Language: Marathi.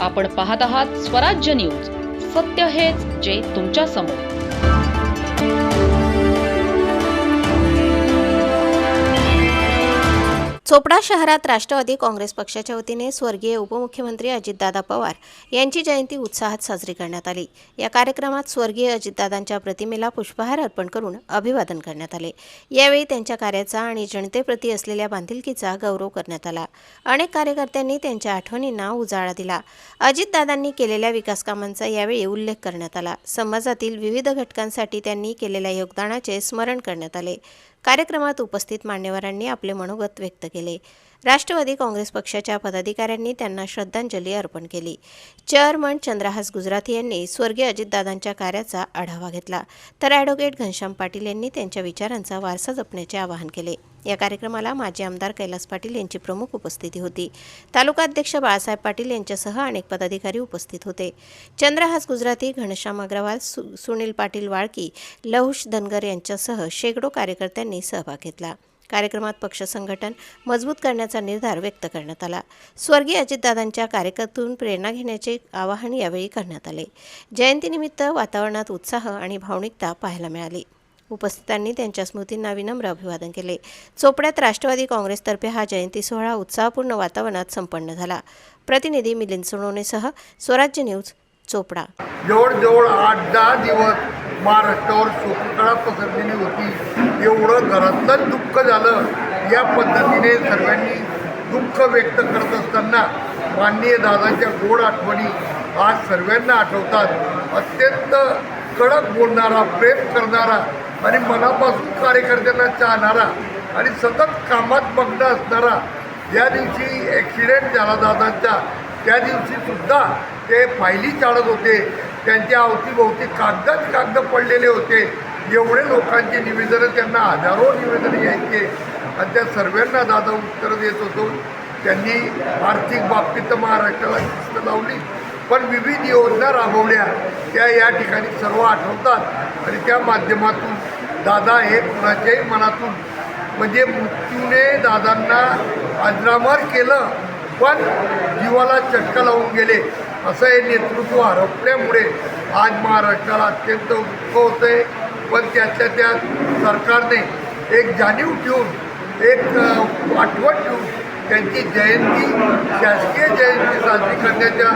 आपण पाहत आहात स्वराज्य न्यूज. सत्य हेच जे तुमच्या समोर. चोपडा शहरात राष्ट्रवादी काँग्रेस पक्षाच्या वतीने स्वर्गीय उपमुख्यमंत्री अजितदादा पवार यांची जयंती उत्साहात साजरी करण्यात आली. या कार्यक्रमात स्वर्गीय अजितदादांच्या प्रतिमेला पुष्पहार अर्पण करून अभिवादन करण्यात आले. यावेळी त्यांच्या कार्याचा आणि जनतेप्रती असलेल्या बांधिलकीचा गौरव करण्यात आला. अनेक कार्यकर्त्यांनी त्यांच्या आठवणींना उजाळा दिला. अजितदादांनी केलेल्या विकासकामांचा यावेळी उल्लेख करण्यात आला. समाजातील विविध घटकांसाठी त्यांनी केलेल्या योगदानाचे स्मरण करण्यात आले. कार्यक्रमात उपस्थित मान्यवरांनी आपले मनोगत व्यक्त केले. राष्ट्रवादी काँग्रेस पक्षाच्या पदाधिकाऱ्यांनी त्यांना श्रद्धांजली अर्पण केली. चेअरमन चंद्रहास गुजराती यांनी स्वर्गीय अजितदादांच्या कार्याचा आढावा घेतला, तर ॲडव्होकेट घनश्याम पाटील यांनी त्यांच्या विचारांचा वारसा जपण्याचे आवाहन केले. या कार्यक्रमाला माजी आमदार कैलास पाटील यांची प्रमुख उपस्थिती होती. तालुका अध्यक्ष बाळासाहेब पाटील यांच्यासह अनेक पदाधिकारी उपस्थित होते. चंद्रहास गुजराती, घनश्याम अग्रवाल, सुनील पाटील वाळकी, लहुश धनगर यांच्यासह शेकडो कार्यकर्त्यांनी सहभाग घेतला. कार्यक्रमात पक्ष संघटन मजबूत करण्याचा निर्धार व्यक्त करण्यात आला. स्वर्गीय अजितदादांच्या कार्यकर्त्यातून प्रेरणा घेण्याचे आवाहन यावेळी करण्यात आले. जयंतीनिमित्त वातावरणात उत्साह आणि भावनिकता पाहायला मिळाली. उपस्थितांनी त्यांच्या स्मृतींना विनम्र अभिवादन केले. चोपड्यात राष्ट्रवादी काँग्रेसतर्फे हा जयंती सोहळा उत्साहपूर्ण वातावरणात संपन्न झाला. प्रतिनिधी मिलिंद सोनवणेसह स्वराज्य न्यूज, चोपडा. जवळजवळ 8-10 दिवस महाराष्ट्रावर शोककळा पसरलेली होती. एवढं घरातलं दुःख झालं. या पद्धतीने सर्वांनी दुःख व्यक्त करत असताना माननीय दादांच्या गोड आठवणी आज सर्वांना आठवतात. अत्यंत कडक बोलणारा, प्रेम करणारा आणि मनापासून कार्यकर्त्यांना चाहणारा आणि सतत कामात मग्न असणारा. ज्या दिवशी ॲक्सिडेंट झाला दादांचा, त्या दिवशीसुद्धा ते फायली चाळत होते. त्यांच्या अवतीभोवती कागद पडलेले होते. एवढे लोकांची निवेदनं, त्यांना हजारो निवेदनं यायचे आणि त्या सर्वांना दादा उत्तरं देत होतो. त्यांनी आर्थिक बाबतीत महाराष्ट्राला शिस्त लावली, पण विविध योजना राबवल्या, त्या या ठिकाणी सर्व आठवतात. आणि त्या माध्यमातून दादा हे कुणाच्याही मनातून म्हणजे मृत्यूने दादांना अजरामर केलं, पण जीवाला चटका लावून गेले. असं हे नेतृत्व हरपल्यामुळे आज महाराष्ट्राला अत्यंत दुःख होतं आहे. पण त्यातल्या त्यात सरकारने एक जाणीव ठेवून, एक आठवण ठेवून त्यांची जयंती, शासकीय जयंती साजरी करण्याच्या